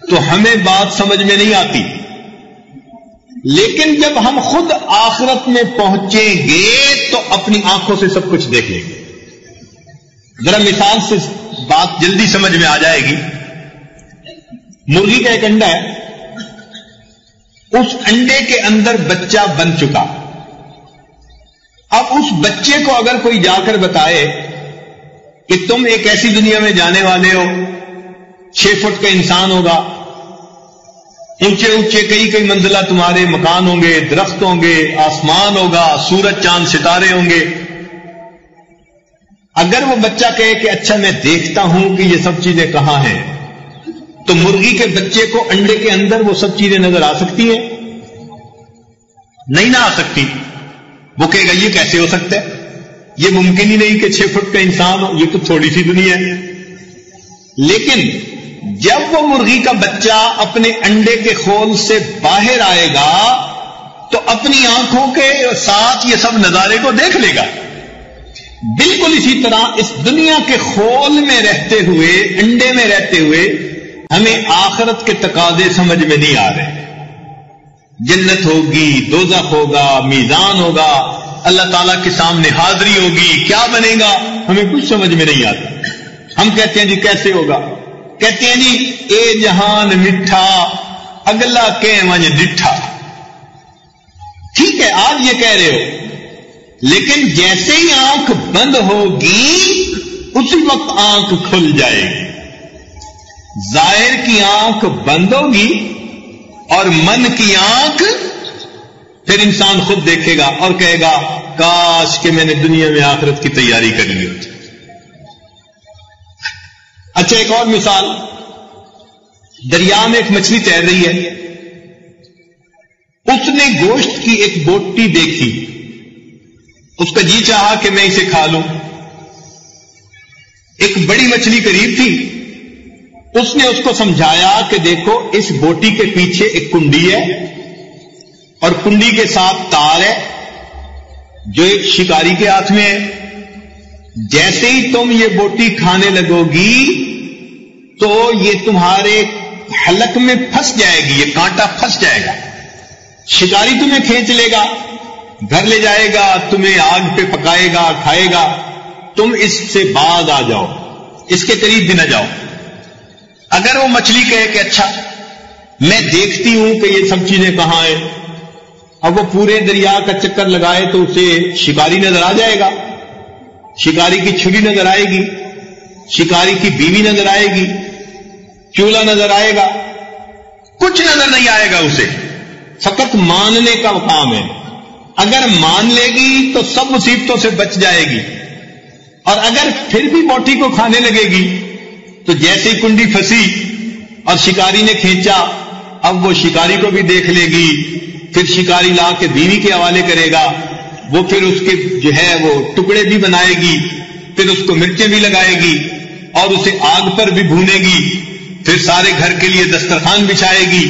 تو ہمیں بات سمجھ میں نہیں آتی، لیکن جب ہم خود آخرت میں پہنچیں گے تو اپنی آنکھوں سے سب کچھ دیکھ لیں گے. ذرا مثال سے بات جلدی سمجھ میں آ جائے گی. مرغی کا ایک انڈا ہے، اس انڈے کے اندر بچہ بن چکا. اب اس بچے کو اگر کوئی جا کر بتائے کہ تم ایک ایسی دنیا میں جانے والے ہو، 6 فٹ کا انسان ہوگا، اونچے اونچے کئی منزلہ تمہارے مکان ہوں گے، درخت ہوں گے، آسمان ہوگا، سورج چاند ستارے ہوں گے. اگر وہ بچہ کہے کہ اچھا میں دیکھتا ہوں کہ یہ سب چیزیں کہاں ہیں، تو مرغی کے بچے کو انڈے کے اندر وہ سب چیزیں نظر آ سکتی ہیں؟ نہیں نہ آ سکتی. وہ کہے گا یہ کیسے ہو سکتا ہے، یہ ممکن ہی نہیں کہ 6 فٹ کا انسان ہو، یہ تو تھوڑی سی دنیا ہے. لیکن جب وہ مرغی کا بچہ اپنے انڈے کے خول سے باہر آئے گا تو اپنی آنکھوں کے ساتھ یہ سب نظارے کو دیکھ لے گا. بالکل اسی طرح اس دنیا کے خول میں رہتے ہوئے، انڈے میں رہتے ہوئے ہمیں آخرت کے تقاضے سمجھ میں نہیں آ رہے. جنت ہوگی، دوزخ ہوگا، میزان ہوگا، اللہ تعالیٰ کے سامنے حاضری ہوگی، کیا بنے گا ہمیں کچھ سمجھ میں نہیں آتا. ہم کہتے ہیں جی کیسے ہوگا، کہتے ہیں جی اے جہان مٹھا اگلا کہ مجھے ڈٹھا. ٹھیک ہے آج یہ کہہ رہے ہو، لیکن جیسے ہی آنکھ بند ہوگی اسی وقت آنکھ کھل جائے گی. ظاہر کی آنکھ بند ہوگی اور من کی آنکھ پھر انسان خود دیکھے گا اور کہے گا کاش کہ میں نے دنیا میں آخرت کی تیاری کر لی ہوتی. اچھا ایک اور مثال، دریا میں ایک مچھلی تیر رہی ہے، اس نے گوشت کی ایک بوٹی دیکھی، اس کا جی چاہا کہ میں اسے کھا لوں. ایک بڑی مچھلی قریب تھی، اس نے اس کو سمجھایا کہ دیکھو اس بوٹی کے پیچھے ایک کنڈی ہے اور کنڈی کے ساتھ تار ہے جو ایک شکاری کے ہاتھ میں ہے. جیسے ہی تم یہ بوٹی کھانے لگو گی تو یہ تمہارے حلق میں پھنس جائے گی، یہ کانٹا پھنس جائے گا، شکاری تمہیں کھینچ لے گا، گھر لے جائے گا، تمہیں آگ پہ پکائے گا، کھائے گا، تم اس سے باز آ جاؤ، اس کے قریب بھی نہ جاؤ۔ اگر وہ مچھلی کہے کہ اچھا میں دیکھتی ہوں کہ یہ سب چیزیں کہاں ہیں، اب وہ پورے دریا کا چکر لگائے تو اسے شکاری نظر آ جائے گا، شکاری کی چھری نظر آئے گی، شکاری کی بیوی نظر آئے گی، چولہا نظر آئے گا، کچھ نظر نہیں آئے گا اسے، فقط ماننے کا کام ہے۔ اگر مان لے گی تو سب مصیبتوں سے بچ جائے گی، اور اگر پھر بھی بوٹی کو کھانے لگے گی تو جیسے ہی کنڈی پھنسی اور شکاری نے کھینچا، اب وہ شکاری کو بھی دیکھ لے گی، پھر شکاری لا کے بیوی کے حوالے کرے گا، وہ پھر اس کے جو ہے وہ ٹکڑے بھی بنائے گی، پھر اس کو مرچیں بھی لگائے گی اور اسے آگ پر بھی بھونے گی، پھر سارے گھر کے لیے دسترخوان بچھائے گی،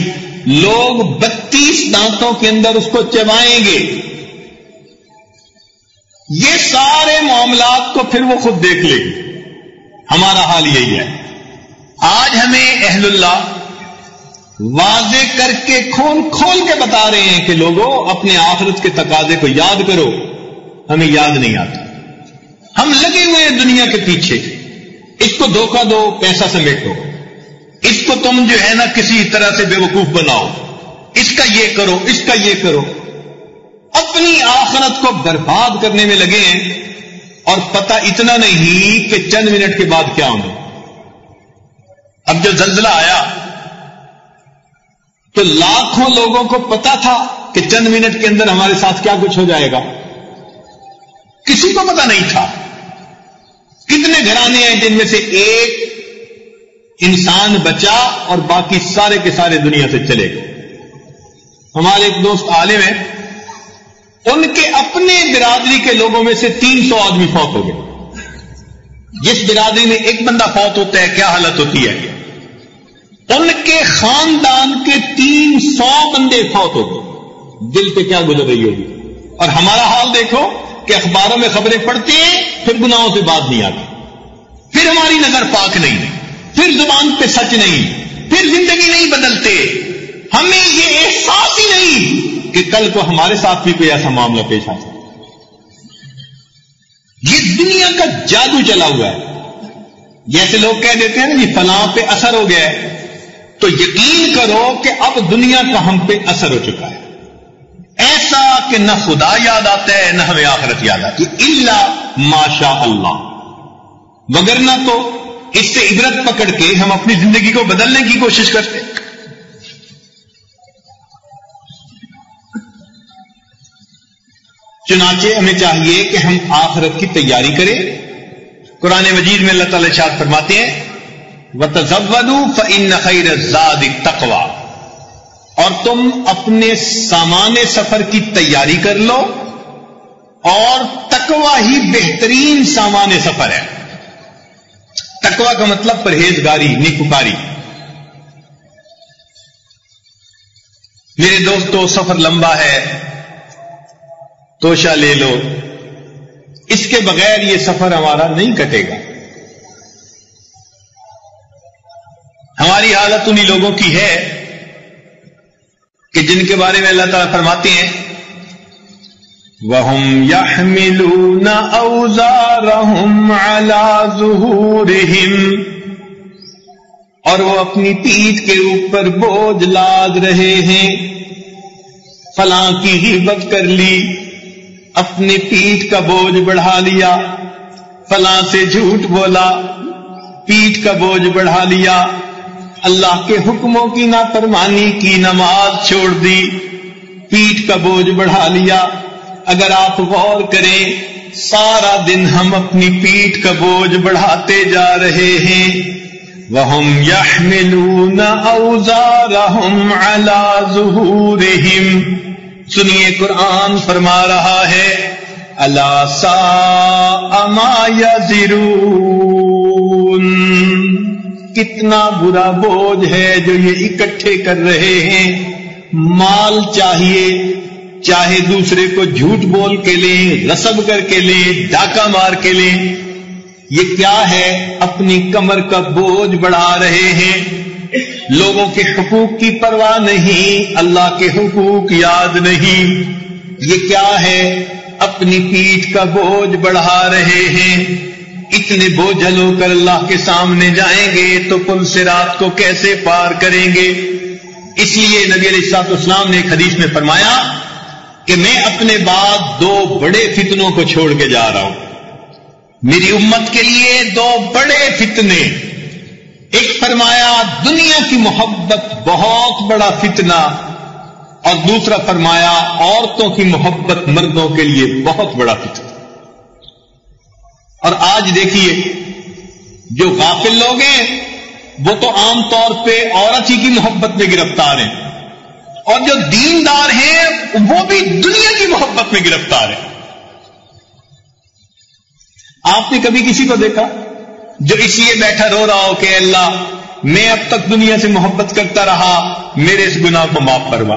لوگ 32 دانتوں کے اندر اس کو چبائیں گے۔ یہ سارے معاملات کو پھر وہ خود دیکھ لے گی۔ ہمارا حال یہی ہے۔ آج ہمیں اہل اللہ واضح کر کے کھول کے بتا رہے ہیں کہ لوگوں اپنے آخرت کے تقاضے کو یاد کرو، ہمیں یاد نہیں آتا، ہم لگے ہوئے ہیں دنیا کے پیچھے، اس کو دھوکہ دو، پیسہ سمیٹو، اس کو تم جو ہے نا کسی طرح سے بے وقوف بناؤ، اس کا یہ کرو، اس کا یہ کرو، اپنی آخرت کو برباد کرنے میں لگے ہیں، اور پتہ اتنا نہیں کہ چند منٹ کے بعد کیا ہونا۔ اب جو زلزلہ آیا تو لاکھوں لوگوں کو پتا تھا کہ چند منٹ کے اندر ہمارے ساتھ کیا کچھ ہو جائے گا، کسی کو پتا نہیں تھا۔ کتنے گھرانے ہیں جن میں سے ایک انسان بچا اور باقی سارے کے سارے دنیا سے چلے گئے۔ ہمارے ایک دوست عالم ہیں، ان کے اپنے برادری کے لوگوں میں سے 300 آدمی فوت ہو گئے۔ جس برادری میں ایک بندہ فوت ہوتا ہے کیا حالت ہوتی ہے؟ ان کے خاندان کے 300 بندے فوت ہو گئے، دل پہ کیا گزر رہی ہوگی۔ اور ہمارا حال دیکھو کہ اخباروں میں خبریں پڑھتے ہیں، پھر گناہوں سے بات نہیں آتی، پھر ہماری نظر پاک نہیں، پھر زبان پہ سچ نہیں، پھر زندگی نہیں بدلتے، ہمیں یہ احساس ہی نہیں کہ کل کو ہمارے ساتھ بھی کوئی ایسا معاملہ پیش آ سکتا۔ یہ دنیا کا جادو چلا ہوا ہے۔ جیسے لوگ کہہ دیتے ہیں نا جی فلاں پہ اثر ہو گیا ہے، تو یقین کرو کہ اب دنیا کا ہم پہ اثر ہو چکا ہے، ایسا کہ نہ خدا یاد آتا ہے نہ ہمیں آخرت یاد آتی، الا ماشاء اللہ، وگرنہ تو اس سے عبرت پکڑ کے ہم اپنی زندگی کو بدلنے کی کوشش کرتے ہیں۔ چنانچہ ہمیں چاہیے کہ ہم آخرت کی تیاری کریں۔ قرآن مجید میں اللہ تعالی ارشاد فرماتے ہیں وَتَزَوَّدُوا فَإِنَّ خَيْرَ الزَّادِ التَّقْوَىٰ، اور تم اپنے سامان سفر کی تیاری کر لو، اور تقویٰ ہی بہترین سامان سفر ہے۔ تقویٰ کا مطلب پرہیزگاری، نیکوکاری۔ میرے دوستو سفر لمبا ہے، توشہ لے لو، اس کے بغیر یہ سفر ہمارا نہیں کٹے گا۔ ہماری حالت انہی لوگوں کی ہے کہ جن کے بارے میں اللہ تعالیٰ فرماتے ہیں وَهُمْ يَحْمِلُونَ أَوْزَارَهُمْ عَلَى ظُهُورِهِمْ، اور وہ اپنی پیٹھ کے اوپر بوجھ لاد رہے ہیں۔ فلاں کی غیبت کر لی، اپنی پیٹھ کا بوجھ بڑھا لیا، فلاں سے جھوٹ بولا، پیٹھ کا بوجھ بڑھا لیا، اللہ کے حکموں کی نافرمانی کی، نماز چھوڑ دی، پیٹھ کا بوجھ بڑھا لیا۔ اگر آپ غور کریں سارا دن ہم اپنی پیٹھ کا بوجھ بڑھاتے جا رہے ہیں۔ وَهُمْ يَحْمِلُونَ أَوْزَارَهُمْ عَلَى ظُهُورِهِمْ، سنیے قرآن فرما رہا ہے أَلَا سَاءَ مَا يَزِرُونَ، کتنا برا بوجھ ہے جو یہ اکٹھے کر رہے ہیں۔ مال چاہیے، چاہے دوسرے کو جھوٹ بول کے لیں، غصب کر کے لیں، ڈاکہ مار کے لیں، یہ کیا ہے؟ اپنی کمر کا بوجھ بڑھا رہے ہیں۔ لوگوں کے حقوق کی پرواہ نہیں، اللہ کے حقوق یاد نہیں، یہ کیا ہے؟ اپنی پیٹھ کا بوجھ بڑھا رہے ہیں۔ اتنے بوجھل ہو کر اللہ کے سامنے جائیں گے تو پل صراط کو کیسے پار کریں گے؟ اس لیے نبی علیہ الصلوۃ والسلام نے ایک حدیث میں فرمایا کہ میں اپنے بعد 2 بڑے فتنوں کو چھوڑ کے جا رہا ہوں، میری امت کے لیے 2 بڑے فتنے۔ ایک فرمایا دنیا کی محبت بہت بڑا فتنہ، اور دوسرا فرمایا عورتوں کی محبت مردوں کے لیے بہت بڑا فتنہ۔ اور آج دیکھیے جو غافل لوگ ہیں وہ تو عام طور پہ عورت ہی کی محبت میں گرفتار ہیں، اور جو دیندار ہیں وہ بھی دنیا کی محبت میں گرفتار ہیں۔ آپ نے کبھی کسی کو دیکھا جو اس لیے بیٹھا رو رہا ہو کہ اللہ میں اب تک دنیا سے محبت کرتا رہا، میرے اس گناہ کو معاف فرما؟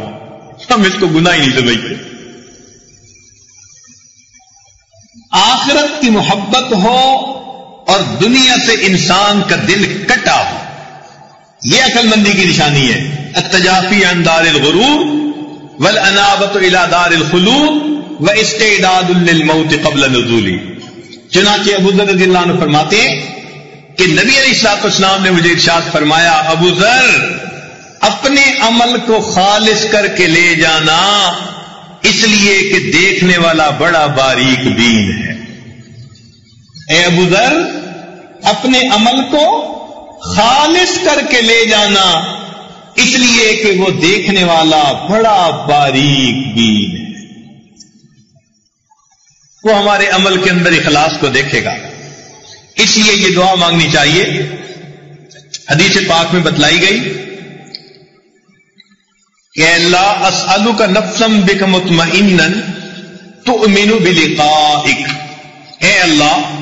ہم اس کو گناہ ہی نہیں سمجھتے۔ آخرت کی محبت ہو اور دنیا سے انسان کا دل کٹا ہو، یہ عقل مندی کی نشانی ہے۔ التجافی عن دار الغرور والانابۃ الی دار الخلود واستعداد للموت قبل نزوله۔ چنانچہ ابو ذر رضی اللہ عنہ فرماتے ہیں کہ نبی علیہ الصلوۃ والسلام نے مجھے ارشاد فرمایا، ابو ذر اپنے عمل کو خالص کر کے لے جانا، اس لیے کہ دیکھنے والا بڑا باریک بین ہے۔ اے ابو ذر اپنے عمل کو خالص کر کے لے جانا، اس لیے کہ وہ دیکھنے والا بڑا باریک بین ہے۔ وہ ہمارے عمل کے اندر اخلاص کو دیکھے گا، اس لیے یہ دعا مانگنی چاہیے۔ حدیث پاک میں بتلائی گئی کہ اللہ اسألک نفسا بک مطمئنا تؤمن بلقائک، اے اللہ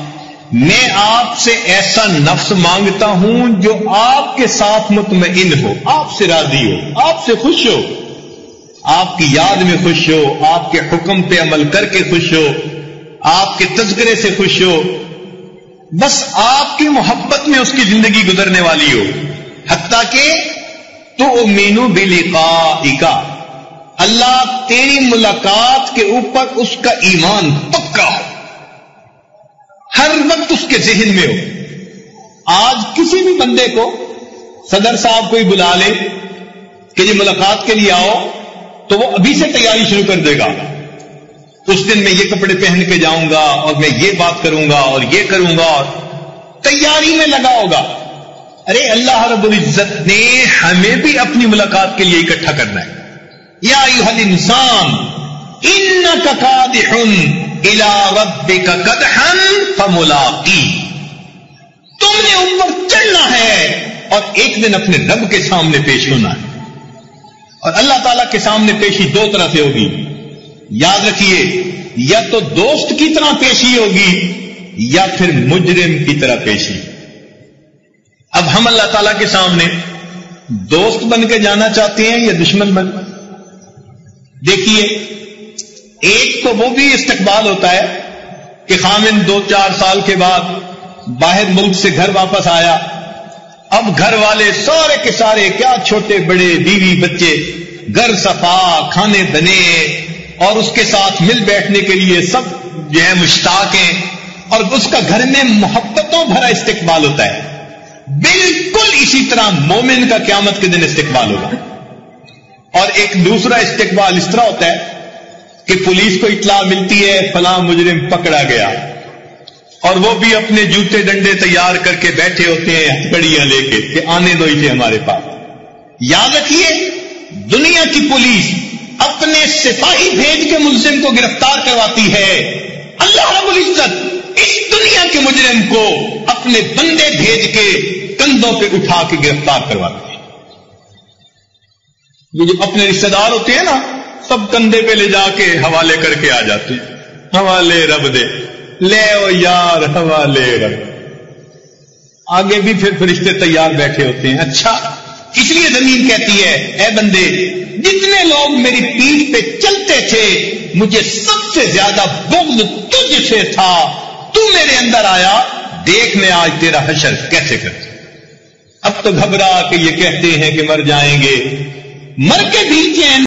میں آپ سے ایسا نفس مانگتا ہوں جو آپ کے ساتھ مطمئن ہو، آپ سے راضی ہو، آپ سے خوش ہو، آپ کی یاد میں خوش ہو، آپ کے حکم پہ عمل کر کے خوش ہو، آپ کے تذکرے سے خوش ہو، بس آپ کی محبت میں اس کی زندگی گزرنے والی ہو، حتیٰ کہ تؤمن بلقائک، اللہ تیری ملاقات کے اوپر اس کا ایمان پکا ہو، ہر وقت اس کے ذہن میں ہو۔ آج کسی بھی بندے کو صدر صاحب کوئی بلا لے کہ یہ ملاقات کے لیے آؤ تو وہ ابھی سے تیاری شروع کر دے گا، اس دن میں یہ کپڑے پہن کے جاؤں گا اور میں یہ بات کروں گا اور یہ کروں گا، اور تیاری میں لگا ہوگا۔ ارے اللہ رب العزت نے ہمیں بھی اپنی ملاقات کے لیے اکٹھا کرنا ہے۔ یا ایھا الانسان انک کادح الی ربک کدحا فملاقی، تم نے اوپر چڑھنا ہے اور ایک دن اپنے رب کے سامنے پیش ہونا ہے۔ اور اللہ تعالیٰ کے سامنے پیشی 2 طرح سے ہوگی، یاد رکھیے، یا تو دوست کی طرح پیشی ہوگی یا پھر مجرم کی طرح پیشی۔ اب ہم اللہ تعالیٰ کے سامنے دوست بن کے جانا چاہتے ہیں یا دشمن بن؟ دیکھیے، ایک تو وہ بھی استقبال ہوتا ہے کہ خامن 2-4 سال کے بعد باہر ملک سے گھر واپس آیا، اب گھر والے سارے کے سارے، کیا چھوٹے بڑے، بیوی بچے، گھر صفا، کھانے بنے، اور اس کے ساتھ مل بیٹھنے کے لیے سب جو ہے مشتاق ہیں، اور اس کا گھر میں محبتوں بھرا استقبال ہوتا ہے۔ بالکل اسی طرح مومن کا قیامت کے دن استقبال ہوگا۔ اور ایک دوسرا استقبال اس طرح ہوتا ہے کہ پولیس کو اطلاع ملتی ہے فلاں مجرم پکڑا گیا، اور وہ بھی اپنے جوتے ڈنڈے تیار کر کے بیٹھے ہوتے ہیں، ہتھکڑیاں لے کے کہ آنے دو اسے ہمارے پاس۔ یاد رکھیے، دنیا کی پولیس اپنے سپاہی بھیج کے ملزم کو گرفتار کرواتی ہے، اللہ رب العزت اس دنیا کے مجرم کو اپنے بندے بھیج کے کندھوں پہ اٹھا کے گرفتار کرواتے ہیں۔ یہ جو اپنے رشتہ دار ہوتے ہیں نا، سب کندھے پہ لے جا کے حوالے کر کے آ جاتے ہیں، حوالے رب دے، لے او یار حوالے رب۔ آگے بھی پھر فرشتے تیار بیٹھے ہوتے ہیں۔ اچھا، اس لیے زمین کہتی ہے، اے بندے، جتنے لوگ میری پیٹھ پہ چلتے تھے مجھے سب سے زیادہ بغض تجھ سے تھا، تو میرے اندر آیا، دیکھ میں آج تیرا حشر کیسے کرتا۔ اب تو گھبرا کہ یہ کہتے ہیں کہ مر جائیں گے، مر کے بھی چین